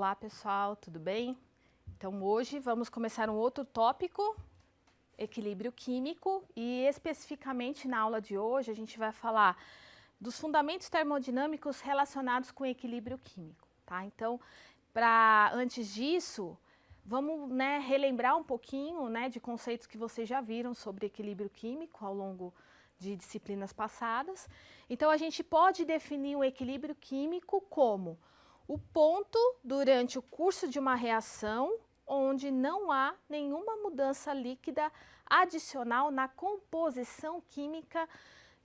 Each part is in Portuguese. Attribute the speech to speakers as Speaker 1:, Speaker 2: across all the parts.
Speaker 1: Olá pessoal, tudo bem? Então hoje vamos começar um outro tópico, equilíbrio químico, e especificamente na aula de hoje a gente vai falar dos fundamentos termodinâmicos relacionados com equilíbrio químico, tá? Então, antes disso, vamos relembrar um pouquinho de conceitos que vocês já viram sobre equilíbrio químico ao longo de disciplinas passadas. Então a gente pode definir o equilíbrio químico como o ponto durante o curso de uma reação onde não há nenhuma mudança líquida adicional na composição química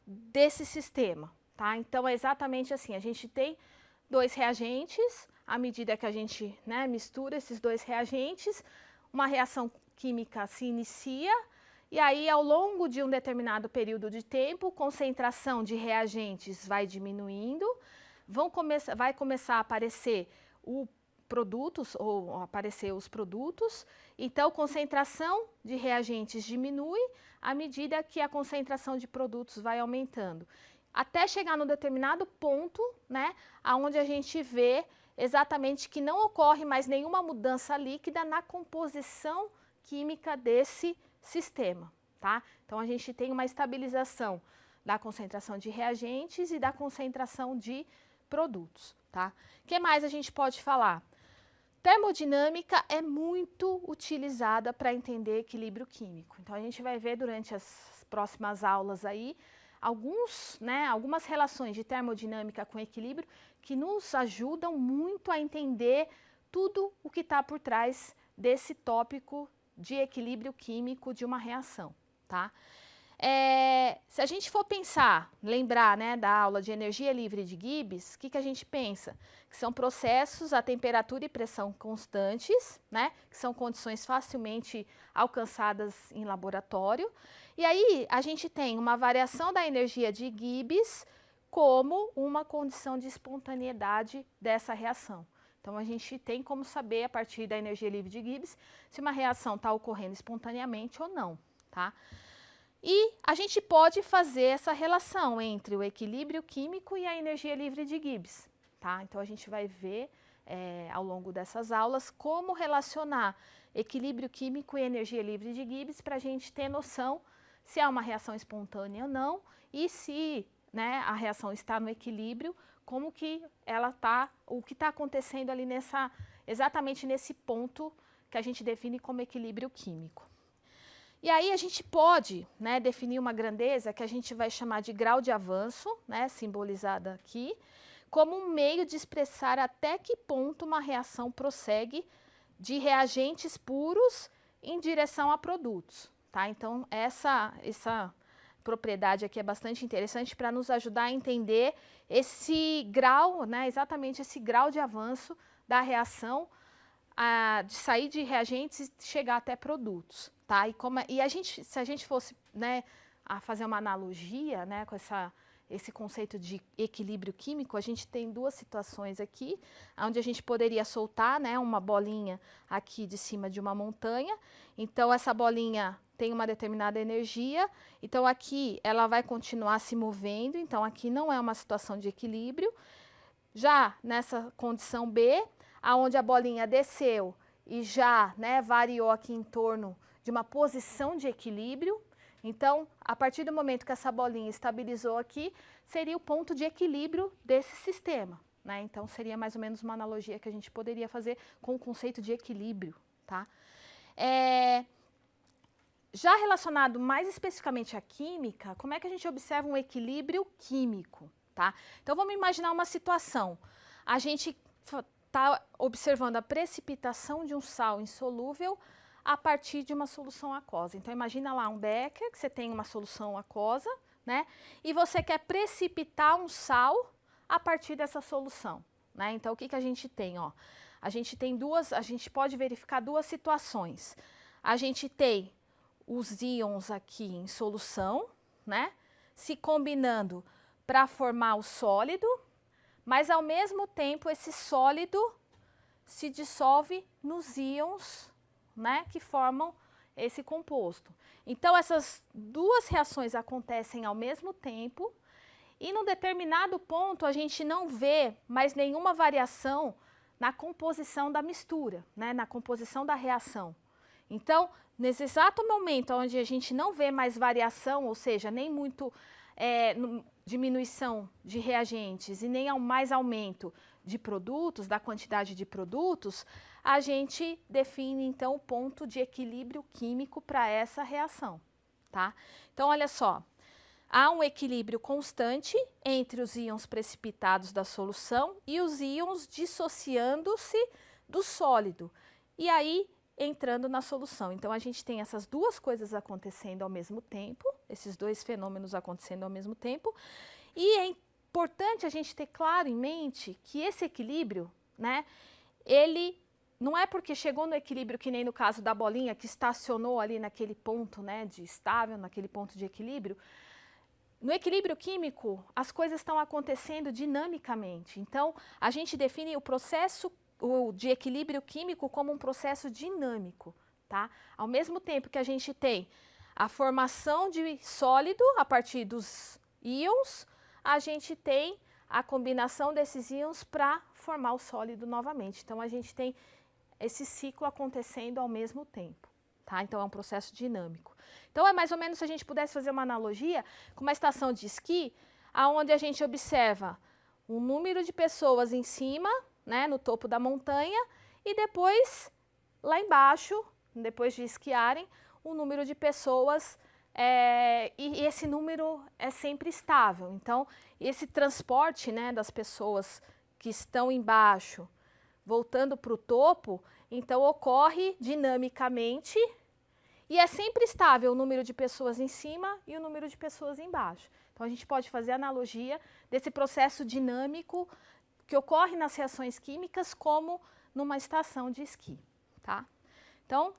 Speaker 1: desse sistema, tá? Então é exatamente assim, a gente tem dois reagentes, à medida que a gente mistura esses dois reagentes, uma reação química se inicia, e aí ao longo de um determinado período de tempo, concentração de reagentes vai diminuindo, vai começar a aparecer os produtos, então concentração de reagentes diminui à medida que a concentração de produtos vai aumentando, até chegar num determinado ponto, onde a gente vê exatamente que não ocorre mais nenhuma mudança líquida na composição química desse sistema, tá? Então a gente tem uma estabilização da concentração de reagentes e da concentração de produtos, tá? O que mais a gente pode falar? Termodinâmica é muito utilizada para entender equilíbrio químico. Então a gente vai ver durante as próximas aulas aí algumas relações de termodinâmica com equilíbrio que nos ajudam muito a entender tudo o que está por trás desse tópico de equilíbrio químico de uma reação, tá? Se a gente for pensar, lembrar da aula de energia livre de Gibbs, o que a gente pensa? Que são processos a temperatura e pressão constantes, que são condições facilmente alcançadas em laboratório. E aí a gente tem uma variação da energia de Gibbs como uma condição de espontaneidade dessa reação. Então a gente tem como saber a partir da energia livre de Gibbs se uma reação está ocorrendo espontaneamente ou não, tá? E a gente pode fazer essa relação entre o equilíbrio químico e a energia livre de Gibbs, tá? Então a gente vai ver ao longo dessas aulas como relacionar equilíbrio químico e energia livre de Gibbs para a gente ter noção se há uma reação espontânea ou não e se a reação está no equilíbrio, como que ela está, o que está acontecendo ali exatamente nesse ponto que a gente define como equilíbrio químico. E aí a gente pode definir uma grandeza que a gente vai chamar de grau de avanço, simbolizada aqui, como um meio de expressar até que ponto uma reação prossegue de reagentes puros em direção a produtos, tá? Então essa propriedade aqui é bastante interessante para nos ajudar a entender esse grau, exatamente esse grau de avanço da reação, de sair de reagentes e chegar até produtos, tá? Se a gente fosse a fazer uma analogia com esse conceito de equilíbrio químico, a gente tem duas situações aqui, onde a gente poderia soltar uma bolinha aqui de cima de uma montanha. Então essa bolinha tem uma determinada energia, então aqui ela vai continuar se movendo, então aqui não é uma situação de equilíbrio. Já nessa condição B, aonde a bolinha desceu e já variou aqui em torno de uma posição de equilíbrio, então a partir do momento que essa bolinha estabilizou aqui, seria o ponto de equilíbrio desse sistema, Então seria mais ou menos uma analogia que a gente poderia fazer com o conceito de equilíbrio, tá? Já relacionado mais especificamente à química, como é que a gente observa um equilíbrio químico, tá? Então vamos imaginar uma situação, a gente está observando a precipitação de um sal insolúvel a partir de uma solução aquosa. Então imagina lá um becker, que você tem uma solução aquosa, e você quer precipitar um sal a partir dessa solução, Então o que a gente tem, ó? A gente pode verificar duas situações. A gente tem os íons aqui em solução, se combinando para formar o sólido, mas ao mesmo tempo esse sólido se dissolve nos íons, que formam esse composto. Então essas duas reações acontecem ao mesmo tempo e num determinado ponto a gente não vê mais nenhuma variação na composição da mistura, né, na composição da reação. Então, nesse exato momento onde a gente não vê mais variação, ou seja, nem muito diminuição de reagentes e nem mais aumento de produtos, da quantidade de produtos, a gente define então o ponto de equilíbrio químico para essa reação, tá? Então, olha só, há um equilíbrio constante entre os íons precipitados da solução e os íons dissociando-se do sólido, e aí entrando na solução. Então, a gente tem essas duas coisas acontecendo ao mesmo tempo, esses dois fenômenos acontecendo ao mesmo tempo, e é importante a gente ter claro em mente que esse equilíbrio, né, ele não é porque chegou no equilíbrio, que nem no caso da bolinha, que estacionou ali naquele ponto, né, de estável, naquele ponto de equilíbrio. No equilíbrio químico, as coisas estão acontecendo dinamicamente. Então, a gente define o processo de equilíbrio químico como um processo dinâmico, tá? Ao mesmo tempo que a gente tem a formação de sólido a partir dos íons, a gente tem a combinação desses íons para formar o sólido novamente. Então, a gente tem esse ciclo acontecendo ao mesmo tempo, tá? Então, é um processo dinâmico. Então, é mais ou menos se a gente pudesse fazer uma analogia com uma estação de esqui, onde a gente observa um número de pessoas em cima, né, no topo da montanha, e depois, lá embaixo, depois de esquiarem, o número de pessoas, e esse número é sempre estável. Então, esse transporte, né, das pessoas que estão embaixo, voltando para o topo, então ocorre dinamicamente e é sempre estável o número de pessoas em cima e o número de pessoas embaixo. Então, a gente pode fazer analogia desse processo dinâmico que ocorre nas reações químicas como numa estação de esqui, tá? Então,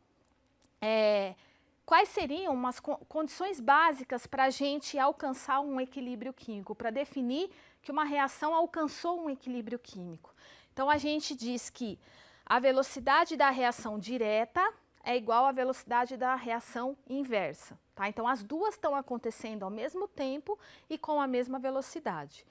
Speaker 1: quais seriam umas condições básicas para a gente alcançar um equilíbrio químico, para definir que uma reação alcançou um equilíbrio químico? Então, a gente diz que a velocidade da reação direta é igual à velocidade da reação inversa, tá? Então, as duas estão acontecendo ao mesmo tempo e com a mesma velocidade.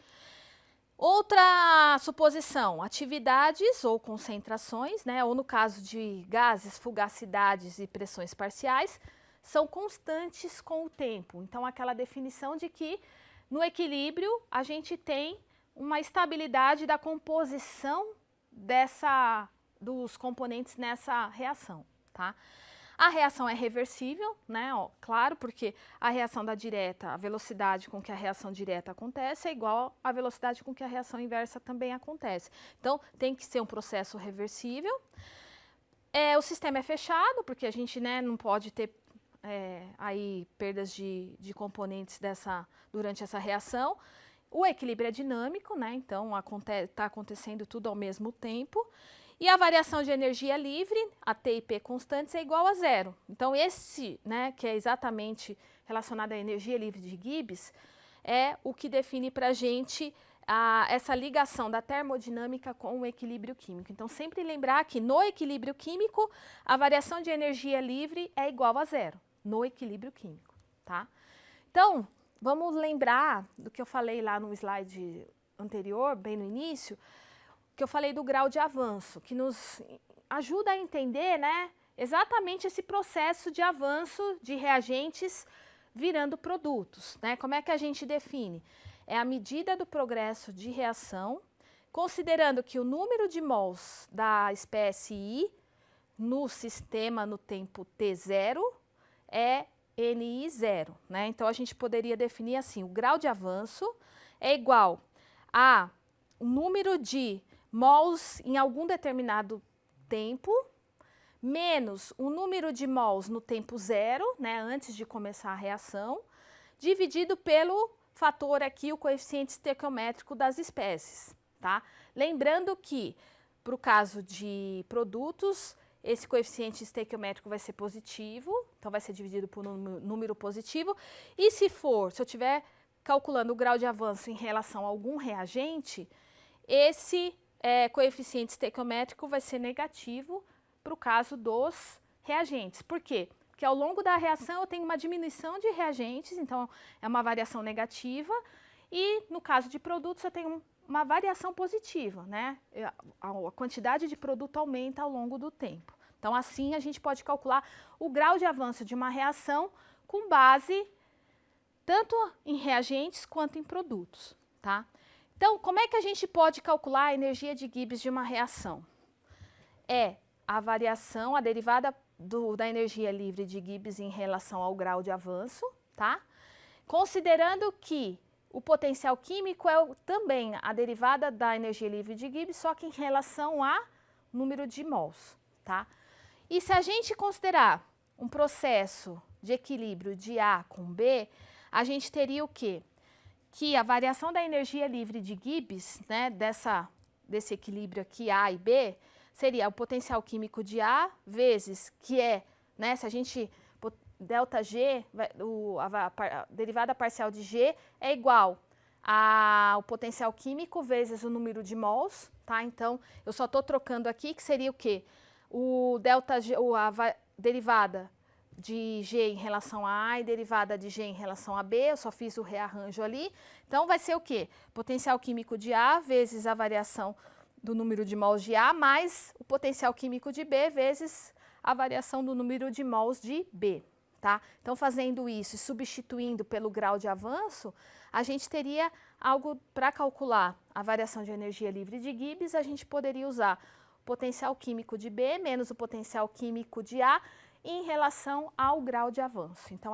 Speaker 1: Outra suposição, atividades ou concentrações, né, ou no caso de gases, fugacidades e pressões parciais, são constantes com o tempo. Então, aquela definição de que no equilíbrio a gente tem uma estabilidade da composição dos componentes nessa reação, tá? A reação é reversível, né? Ó, claro, porque a reação da direta, a velocidade com que a reação direta acontece é igual à velocidade com que a reação inversa também acontece. Então, tem que ser um processo reversível. O sistema é fechado, porque a gente, né, não pode ter aí perdas de componentes durante essa reação. O equilíbrio é dinâmico, né? Então, está acontecendo tudo ao mesmo tempo. E a variação de energia livre, a T e P constantes, é igual a zero. Então, esse, né, que é exatamente relacionado à energia livre de Gibbs, é o que define para a gente essa ligação da termodinâmica com o equilíbrio químico. Então, sempre lembrar que no equilíbrio químico, a variação de energia livre é igual a zero, no equilíbrio químico, tá? Então, vamos lembrar do que eu falei lá no slide anterior, bem no início, que eu falei do grau de avanço, que nos ajuda a entender, né, exatamente esse processo de avanço de reagentes virando produtos, né? Como é que a gente define? É a medida do progresso de reação, considerando que o número de mols da espécie I no sistema no tempo T0 é NI0, né? Então, a gente poderia definir assim, o grau de avanço é igual a o número de mols em algum determinado tempo, menos o número de mols no tempo zero, né, antes de começar a reação, dividido pelo fator aqui, o coeficiente estequiométrico das espécies, tá? Lembrando que, para o caso de produtos, esse coeficiente estequiométrico vai ser positivo, então vai ser dividido por um número positivo, e se eu estiver calculando o grau de avanço em relação a algum reagente, esse coeficiente estequiométrico vai ser negativo para o caso dos reagentes. Por quê? Porque ao longo da reação eu tenho uma diminuição de reagentes, então é uma variação negativa, e no caso de produtos eu tenho uma variação positiva, né? A quantidade de produto aumenta ao longo do tempo. Então, assim, a gente pode calcular o grau de avanço de uma reação com base tanto em reagentes quanto em produtos, tá? Então, como é que a gente pode calcular a energia de Gibbs de uma reação? É a variação, a derivada da energia livre de Gibbs em relação ao grau de avanço, tá? Considerando que o potencial químico é também a derivada da energia livre de Gibbs, só que em relação a número de mols, tá? E se a gente considerar um processo de equilíbrio de A com B, a gente teria o quê? Que a variação da energia livre de Gibbs, né, desse equilíbrio aqui A e B, seria o potencial químico de A vezes, que é, né, se a gente, ΔG, a derivada parcial de G é igual ao potencial químico vezes o número de mols, tá? Então, eu só estou trocando aqui, que seria o quê? O ΔG, a derivada de G em relação a A e derivada de G em relação a B, eu só fiz o rearranjo ali. Então, vai ser o quê? Potencial químico de A vezes a variação do número de mols de A, mais o potencial químico de B vezes a variação do número de mols de B, tá? Então, fazendo isso e substituindo pelo grau de avanço, a gente teria algo para calcular a variação de energia livre de Gibbs, a gente poderia usar o potencial químico de B menos o potencial químico de A em relação ao grau de avanço. Então,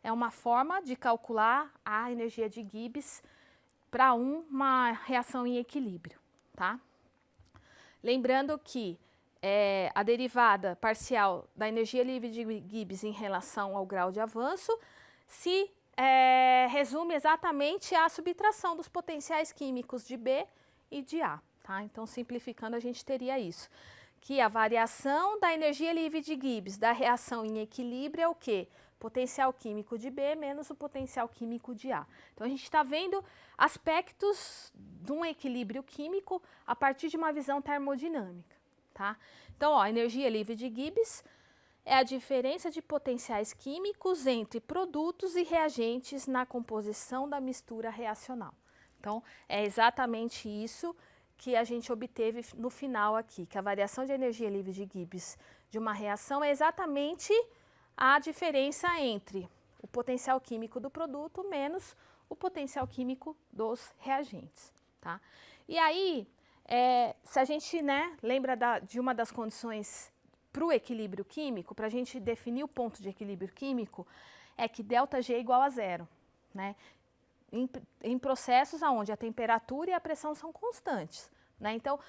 Speaker 1: é uma forma de calcular a energia de Gibbs para uma reação em equilíbrio, tá? Lembrando que a derivada parcial da energia livre de Gibbs em relação ao grau de avanço se resume exatamente à subtração dos potenciais químicos de B e de A, tá? Então, simplificando, a gente teria isso, que a variação da energia livre de Gibbs da reação em equilíbrio é o quê? Potencial químico de B menos o potencial químico de A. Então, a gente está vendo aspectos de um equilíbrio químico a partir de uma visão termodinâmica, tá? Então, ó, a energia livre de Gibbs é a diferença de potenciais químicos entre produtos e reagentes na composição da mistura reacional. Então, é exatamente isso que a gente obteve no final aqui, que a variação de energia livre de Gibbs de uma reação é exatamente a diferença entre o potencial químico do produto menos o potencial químico dos reagentes, tá? E aí, se a gente, né, lembra de uma das condições para o equilíbrio químico, para a gente definir o ponto de equilíbrio químico, é que ΔG é igual a zero, né? Em processos onde a temperatura e a pressão são constantes, né? Então,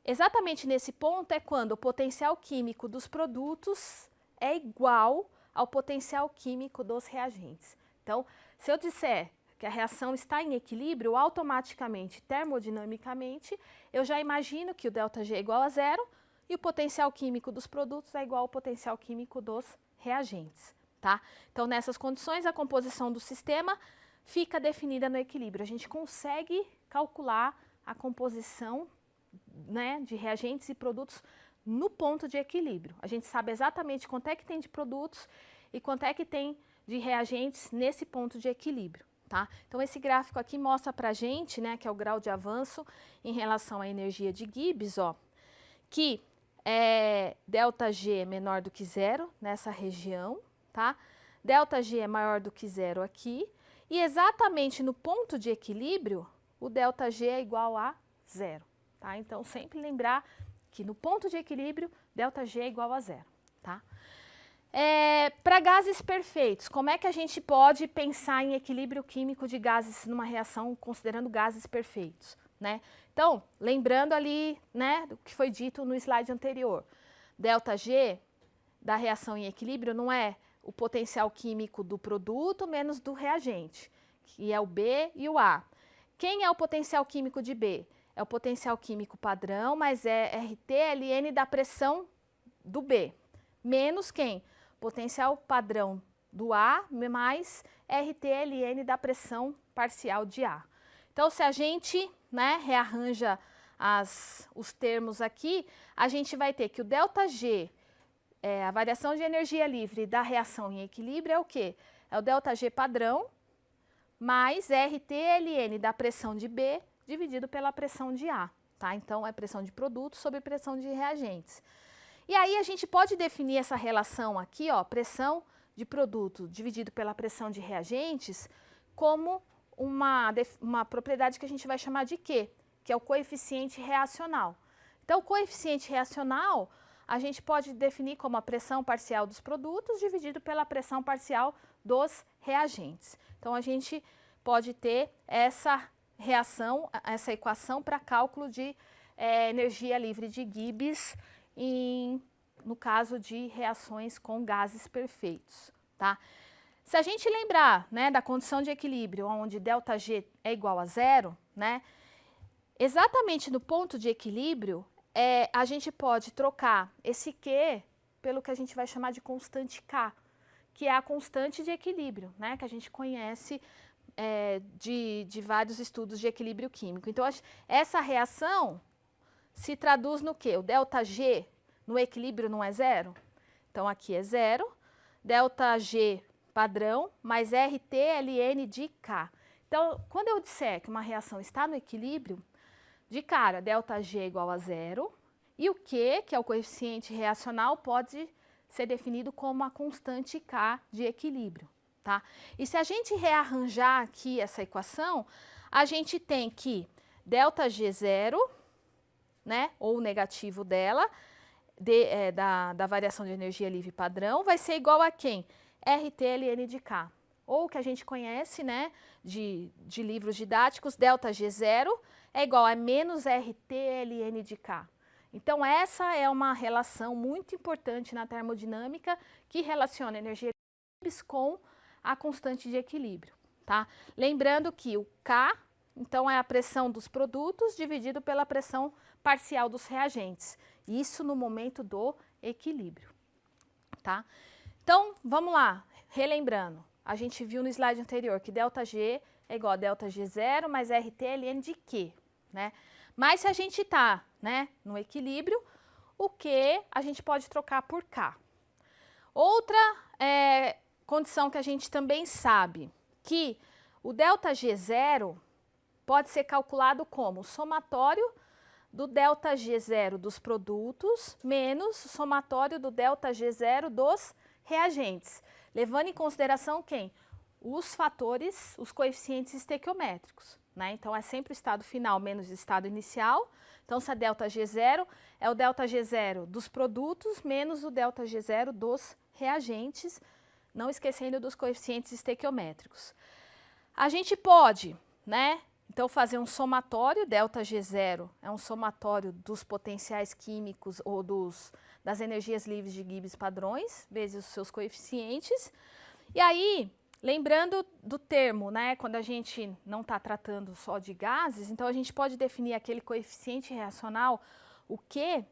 Speaker 1: exatamente nesse ponto é quando o potencial químico dos produtos é igual ao potencial químico dos reagentes. Então, se eu disser que a reação está em equilíbrio, automaticamente, termodinamicamente, eu já imagino que o ΔG é igual a zero e o potencial químico dos produtos é igual ao potencial químico dos reagentes, tá? Então, nessas condições, a composição do sistema fica definida no equilíbrio. A gente consegue calcular a composição, né, de reagentes e produtos no ponto de equilíbrio. A gente sabe exatamente quanto é que tem de produtos e quanto é que tem de reagentes nesse ponto de equilíbrio, tá? Então, esse gráfico aqui mostra pra gente, né, que é o grau de avanço em relação à energia de Gibbs, ó, que ΔG é menor do que zero nessa região, tá? ΔG é maior do que zero aqui. E exatamente no ponto de equilíbrio, o ΔG é igual a zero, tá? Então, sempre lembrar que no ponto de equilíbrio, ΔG é igual a zero, tá? Para gases perfeitos, como é que a gente pode pensar em equilíbrio químico de gases numa reação considerando gases perfeitos, né? Então, lembrando ali, né, do que foi dito no slide anterior, ΔG da reação em equilíbrio não é o potencial químico do produto menos do reagente, que é o B e o A. Quem é o potencial químico de B? É o potencial químico padrão, mas é RT/Ln da pressão do B, menos quem? Potencial padrão do A mais RT/Ln da pressão parcial de A. Então, se a gente, né, rearranja os termos aqui, a gente vai ter que o ΔG, a variação de energia livre da reação em equilíbrio é o quê? É o ΔG padrão mais RT/Ln da pressão de B dividido pela pressão de A, tá? Então, é pressão de produtos sobre pressão de reagentes. E aí, a gente pode definir essa relação aqui, ó, pressão de produto dividido pela pressão de reagentes, como uma propriedade que a gente vai chamar de Q, que é o coeficiente reacional. Então, o coeficiente reacional, a gente pode definir como a pressão parcial dos produtos dividido pela pressão parcial dos reagentes. Então, a gente pode ter essa reação, essa equação para cálculo de energia livre de Gibbs no caso de reações com gases perfeitos, tá? Se a gente lembrar, né, da condição de equilíbrio, onde ΔG é igual a zero, né, exatamente no ponto de equilíbrio, a gente pode trocar esse Q pelo que a gente vai chamar de constante K, que é a constante de equilíbrio, né, que a gente conhece de vários estudos de equilíbrio químico. Então, essa reação se traduz no quê? O ΔG no equilíbrio não é zero? Então, aqui é zero, ΔG padrão mais RT ln de K. Então, quando eu disser que uma reação está no equilíbrio, de cara, ΔG é igual a zero, e o Q, que é o coeficiente reacional, pode ser definido como a constante K de equilíbrio, tá? E se a gente rearranjar aqui essa equação, a gente tem que ΔG0, né, ou o negativo dela, da variação de energia livre padrão, vai ser igual a quem? RT ln de K. Ou o que a gente conhece, né, de livros didáticos, ΔG0 é igual a menos RT ln de K. Então, essa é uma relação muito importante na termodinâmica que relaciona a energia livre com a constante de equilíbrio, tá? Lembrando que o K, então, é a pressão dos produtos dividido pela pressão parcial dos reagentes. Isso no momento do equilíbrio, tá? Então, vamos lá, relembrando. A gente viu no slide anterior que ΔG é igual a ΔG0 mais RT ln de Q, né? Mas se a gente está, né, no equilíbrio, o Q a gente pode trocar por K. Outra condição que a gente também sabe, que o ΔG0 pode ser calculado como o somatório do ΔG0 dos produtos menos o somatório do ΔG0 dos reagentes, levando em consideração quem? Os fatores, os coeficientes estequiométricos, né? Então, é sempre o estado final menos o estado inicial. Então, se a ΔG0 é o ΔG0 dos produtos menos o ΔG0 dos reagentes, não esquecendo dos coeficientes estequiométricos. A gente pode, né, então fazer um somatório, ΔG0 é um somatório dos potenciais químicos ou das energias livres de Gibbs padrões, vezes os seus coeficientes. E aí, lembrando do termo, né, quando a gente não está tratando só de gases, então a gente pode definir aquele coeficiente reacional, o Q,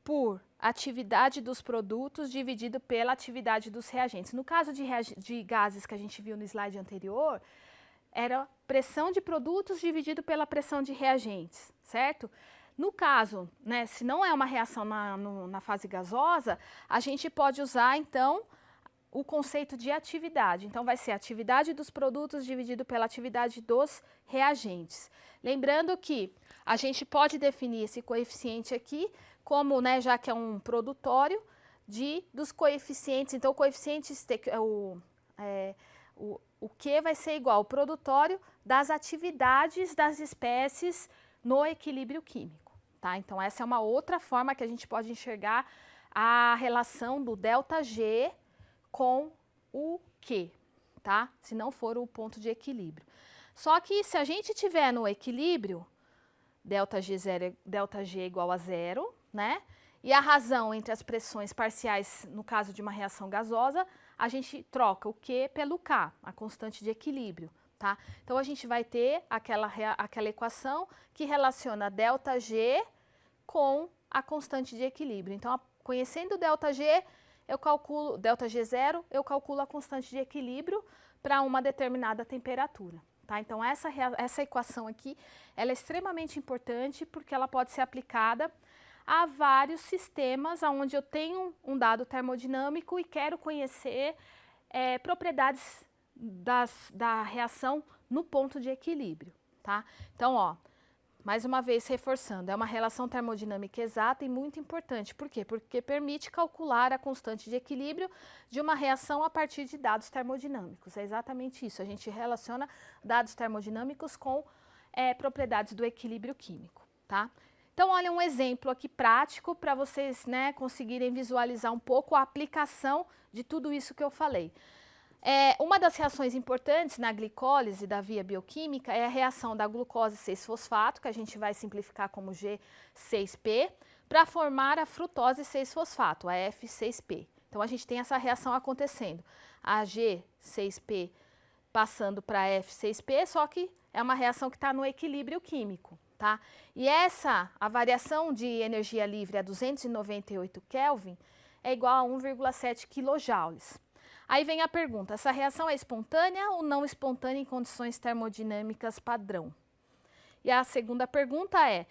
Speaker 1: por atividade dos produtos dividido pela atividade dos reagentes. No caso de gases que a gente viu no slide anterior, era pressão de produtos dividido pela pressão de reagentes, certo? No caso, né, se não é uma reação na fase gasosa, a gente pode usar, então, o conceito de atividade. Então, vai ser a atividade dos produtos dividido pela atividade dos reagentes. Lembrando que a gente pode definir esse coeficiente aqui como, né, já que é um produtório, dos coeficientes. Então, o coeficiente, o Q vai ser igual ao produtório das atividades das espécies no equilíbrio químico, tá? Então, essa é uma outra forma que a gente pode enxergar a relação do ΔG com o Q, tá? Se não for o ponto de equilíbrio. Só que se a gente tiver no equilíbrio, ΔG é igual a zero, né? E a razão entre as pressões parciais, no caso de uma reação gasosa, a gente troca o Q pelo K, a constante de equilíbrio, tá? Então, a gente vai ter aquela equação que relaciona ΔG com a constante de equilíbrio. Então, conhecendo o ΔG, ΔG0, eu calculo a constante de equilíbrio para uma determinada temperatura, tá? Então, essa equação aqui, ela é extremamente importante porque ela pode ser aplicada a vários sistemas onde eu tenho um dado termodinâmico e quero conhecer propriedades da reação no ponto de equilíbrio, tá? Então, ó, mais uma vez reforçando, é uma relação termodinâmica exata e muito importante. Por quê? Porque permite calcular a constante de equilíbrio de uma reação a partir de dados termodinâmicos. É exatamente isso, a gente relaciona dados termodinâmicos com propriedades do equilíbrio químico, tá? Então, olha um exemplo aqui prático para vocês, né, conseguirem visualizar um pouco a aplicação de tudo isso que eu falei. Uma das reações importantes na glicólise da via bioquímica é a reação da glucose 6-fosfato, que a gente vai simplificar como G6P, para formar a frutose 6-fosfato, a F6P. Então, a gente tem essa reação acontecendo, a G6P passando para F6P, só que é uma reação que está no equilíbrio químico, tá? E a variação de energia livre a 298 Kelvin é igual a 1,7 kJ. Aí vem a pergunta, essa reação é espontânea ou não espontânea em condições termodinâmicas padrão? E a segunda pergunta é,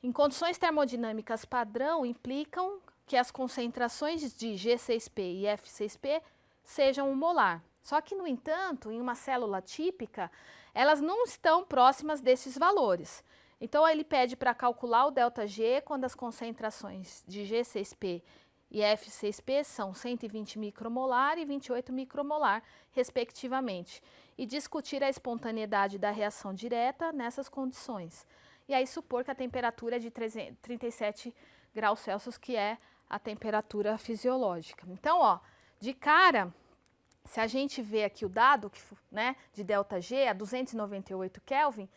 Speaker 1: em condições termodinâmicas padrão implicam que as concentrações de G6P e F6P sejam 1 molar. Só que, no entanto, em uma célula típica, elas não estão próximas desses valores. Então, ele pede para calcular o ΔG quando as concentrações de G6P e F6P são 120 micromolar e 28 micromolar, respectivamente, e discutir a espontaneidade da reação direta nessas condições. E aí supor que a temperatura é de 37 graus Celsius, que é a temperatura fisiológica. Então, ó, de cara, se a gente vê aqui o dado, né, de ΔG a 298 Kelvin,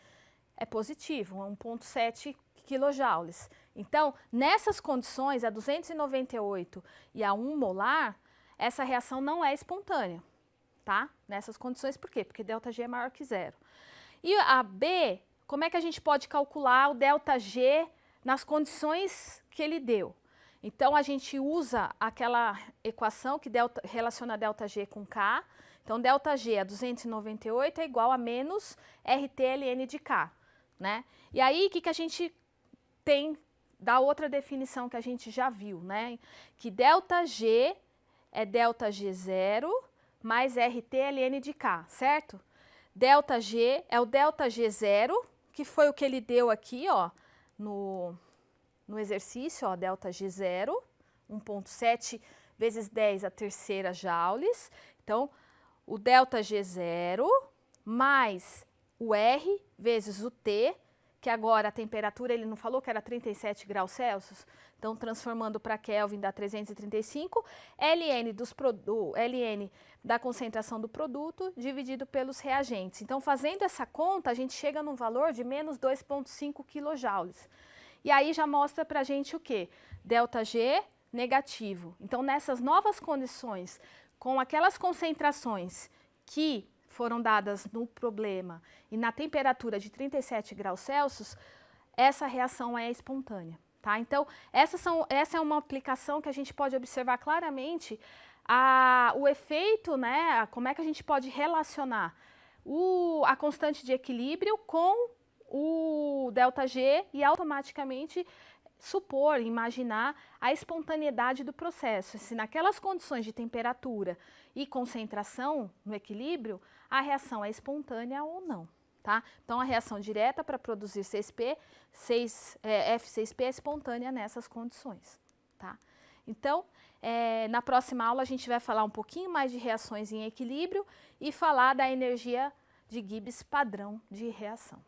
Speaker 1: é positivo, 1,7 kJ. Então, nessas condições, a 298 e a 1 molar, essa reação não é espontânea, tá? Nessas condições, por quê? Porque ΔG é maior que zero. E a B, como é que a gente pode calcular o ΔG nas condições que ele deu? Então, a gente usa aquela equação que relaciona ΔG com K. Então, ΔG a 298 é igual a menos RT-ln de K, né? E aí, o que a gente tem da outra definição que a gente já viu, né? Que ΔG é ΔG0 mais RT-ln de K, certo? ΔG é o ΔG0, que foi o que ele deu aqui, ó, no exercício, ó, ΔG0, 1,7 vezes 10 a terceira joules. Então, o ΔG0 mais o R vezes o T, que agora a temperatura, ele não falou que era 37 graus Celsius, então transformando para Kelvin dá 335, ln da concentração do produto dividido pelos reagentes. Então, fazendo essa conta, a gente chega num valor de menos 2,5 kJ. E aí já mostra para a gente o quê? ΔG negativo. Então, nessas novas condições, com aquelas concentrações que foram dadas no problema e na temperatura de 37 graus Celsius, essa reação é espontânea, tá? Então, essa é uma aplicação que a gente pode observar claramente o efeito, né? Como é que a gente pode relacionar a constante de equilíbrio com o ΔG e automaticamente supor, imaginar a espontaneidade do processo. Se naquelas condições de temperatura e concentração no equilíbrio, a reação é espontânea ou não, tá? Então, a reação direta para produzir F6P é espontânea nessas condições, tá? Então, na próxima aula a gente vai falar um pouquinho mais de reações em equilíbrio e falar da energia de Gibbs padrão de reação.